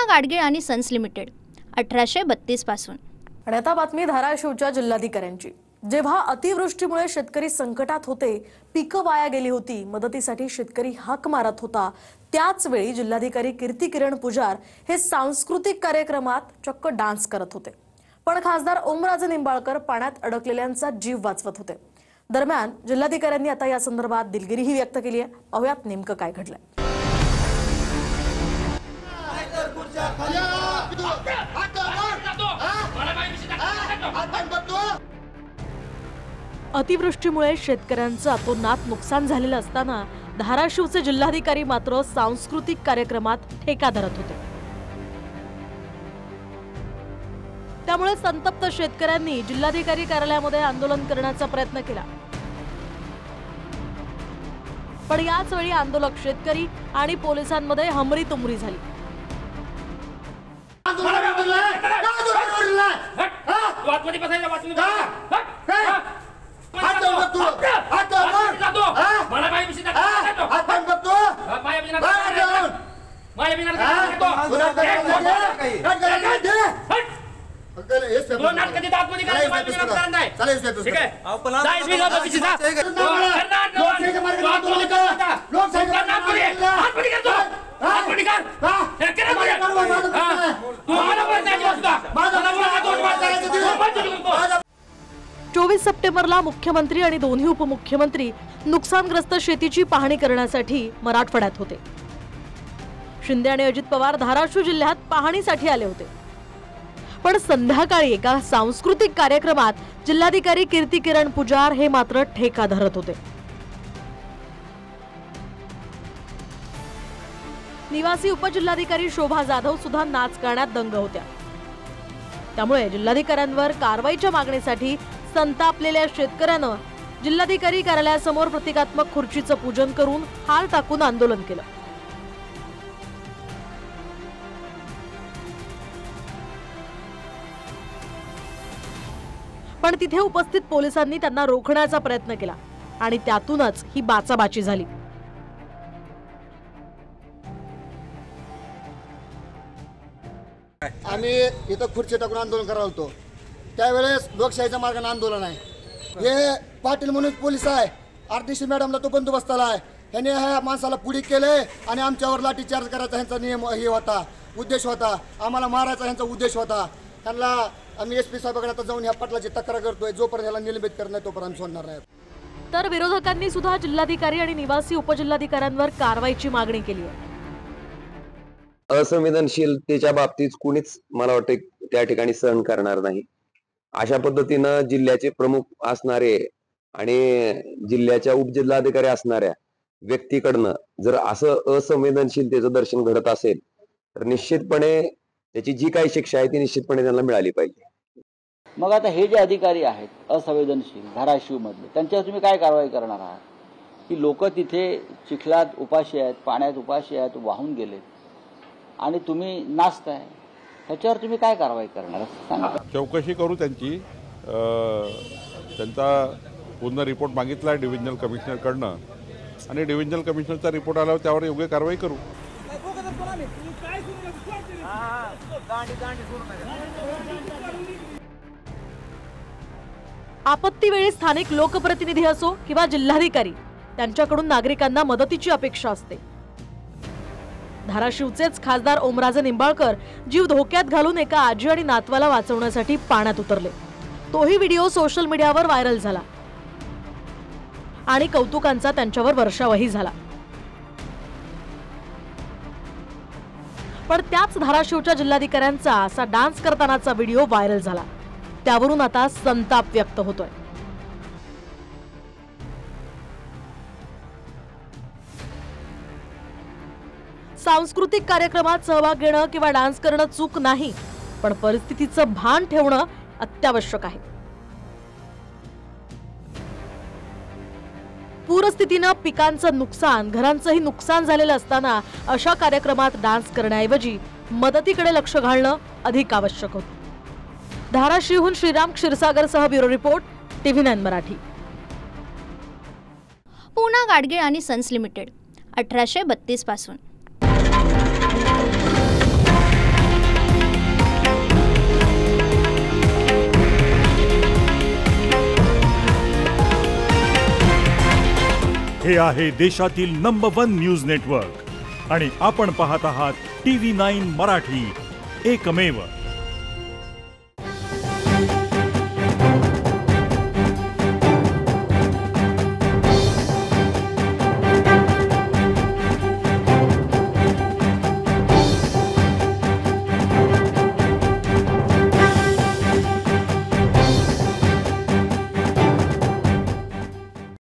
पूना गाडगीळ आणि sons limited 1832 पासून। आणि आता बातमी धाराशिवच्या जिल्हाधिकाऱ्यांची। जेव्हा अतिवृष्टीमुळे शेतकरी संकटात होते, पिकं वाया गेली होती, मदतीसाठी शेतकरी हाक मारत होता, त्याच वेळी जिल्हाधिकारी कीर्ती किरण पुजार हे सांस्कृतिक कार्यक्रमात चक्क डान्स करत होते। पण खासदार ओमराजे निंबाळकर पाण्यात अडकलेल्यांचा जीव वाचवत होते। दरम्यान जिल्हाधिकाऱ्यांनी आता या संदर्भात दिलगिरीही व्यक्त केली आहे। पाहूयात नेमकं काय घडलंय। अतिवृष्टीमुळे शेतकऱ्यांचं अतोनात नुकसान झालेलं असताना धाराशिवचे जिल्हाधिकारी मात्र सांस्कृतिक कार्यक्रमात ठेका धरत होते। त्यामुळे संतप्त शेतकऱ्यांनी जिल्हाधिकारी कार्यालयामध्ये आंदोलन करण्याचा प्रयत्न केला, पण याच वेळी आंदोलक शेतकरी आणि पोलिसांमध्ये हमरी तुमरी झाली। चोवीस सप्टेंबरला मुख्यमंत्री आणि दोन्ही उपमुख्यमंत्री नुकसानग्रस्त शेतीची पाहणी करण्यासाठी मराठवाड्यात होते। शिंदे आणि अजित पवार धाराशिव जिल्ह्यात पाहणीसाठी आले होते, पण संध्याकाळी एका सांस्कृतिक कार्यक्रमात जिल्हाधिकारी कीर्ती किरण पुजार हे मात्र ठेका धरत होते। निवासी उपजिल्हाधिकारी शोभा जाधव सुद्धा नाच करण्यात दंग होत्या। त्यामुळे जिल्हाधिकाऱ्यांवर कारवाईच्या मागणीसाठी संतापलेल्या शेतकऱ्यानं जिल्हाधिकारी कार्यालयासमोर प्रतिकात्मक खुर्चीचं पूजन करून हार टाकून आंदोलन केलं। पण तिथे उपस्थित पोलिसांनी त्यांना रोखण्याचा प्रयत्न केला आणि त्यातूनच ही बाचाबाची झाली। आम्ही इथं खुर्ची टाकून आंदोलन करत होतो, त्यावेळेस लोकशाहीच्या मार्गाने आंदोलन आहे। हे पाटील म्हणून पोलीस आहे, आरटीसी मॅडमला तो बंदोबस्ताला आहे, ह्याने ह्या माणसाला पुढे केले आणि आमच्यावर लाठीचार्ज करायचा ह्यांचा नियम हे होता, उद्देश होता, आम्हाला मारायचा ह्यांचा उद्देश होता। त्यांना आम्ही एसपी साहेबांकडे आता जाऊन ह्या पाटलाची तक्रार करतोय, जोपर्यंत ह्याला निलंबित करत नाही तोपर्यंत सोडणार नाही। तर विरोधकांनी सुद्धा जिल्हाधिकारी आणि निवासी उपजिल्हाधिकाऱ्यांवर कारवाईची मागणी केली आहे। असंवेदनशीलतेच्या बाबतीत कुणीच मला वाटतं त्या ठिकाणी सहन करणार नाही। अशा पद्धतीनं जिल्ह्याचे प्रमुख असणारे आणि जिल्ह्याच्या उपजिल्हाधिकारी असणाऱ्या व्यक्तीकडनं जर असं असंवेदनशीलतेचं दर्शन घडत असेल तर निश्चितपणे त्याची जी काही शिक्षा आहे ती निश्चितपणे त्यांना मिळाली पाहिजे। मग आता हे जे अधिकारी आहेत असंवेदनशील धाराशिव मधले, त्यांच्यावर तुम्ही काय कारवाई करणार आहात? की लोक तिथे चिखलात उपाशी आहेत, पाण्यात उपाशी आहेत, वाहून गेलेत आणि तुम्ही नाचताय, त्याच्यावर तुम्ही काय कारवाई करणार? चौकशी करू त्यांची, त्यांचा पूर्ण रिपोर्ट मागितला डिव्हिजनल कमिशनरकडनं आणि डिव्हिजनल कमिशनरचा रिपोर्ट आल्यावर त्यावर योग्य कारवाई करू। आपत्तीवेळी स्थानिक लोकप्रतिनिधी असो किंवा जिल्हाधिकारी, त्यांच्याकडून नागरिकांना मदतीची अपेक्षा असते। धाराशिवचेच खासदार ओमराजे निंबाळकर जीव धोक्यात घालून एका आजी आणि नातवाला वाचवण्यासाठी पाण्यात उतरले। तोही व्हिडिओ सोशल मीडियावर व्हायरल झाला आणि कौतुकांचा त्यांच्यावर वर्षावही झाला। पण त्याच धाराशिवच्या जिल्हाधिकाऱ्यांचा असा डान्स करतानाचा व्हिडिओ व्हायरल झाला, त्यावरून आता संताप व्यक्त होतोय। सांस्कृतिक कार्यक्रमात सहभाग घेणं किंवा डान्स करणं चूक नाही, पण परिस्थितीचं भान ठेवणं अत्यावश्यक आहे। पूरस्थितीनं पिकांचं नुकसान, घरांचंही नुकसान झालेलं असताना अशा कार्यक्रमात डान्स करण्याऐवजी मदतीकडे लक्ष घालणं अधिक आवश्यक होतं। धाराशिवहून श्रीराम क्षीरसागरसह bureau report, TV9 Marathi. Poona Gadgil आणि सन्स लिमिटेड 1832 पासून। हे आहे देशातील नंबर 1 न्यूज नेटवर्क आणि आपण पाहत आहात TV9 मराठी, एकमेव.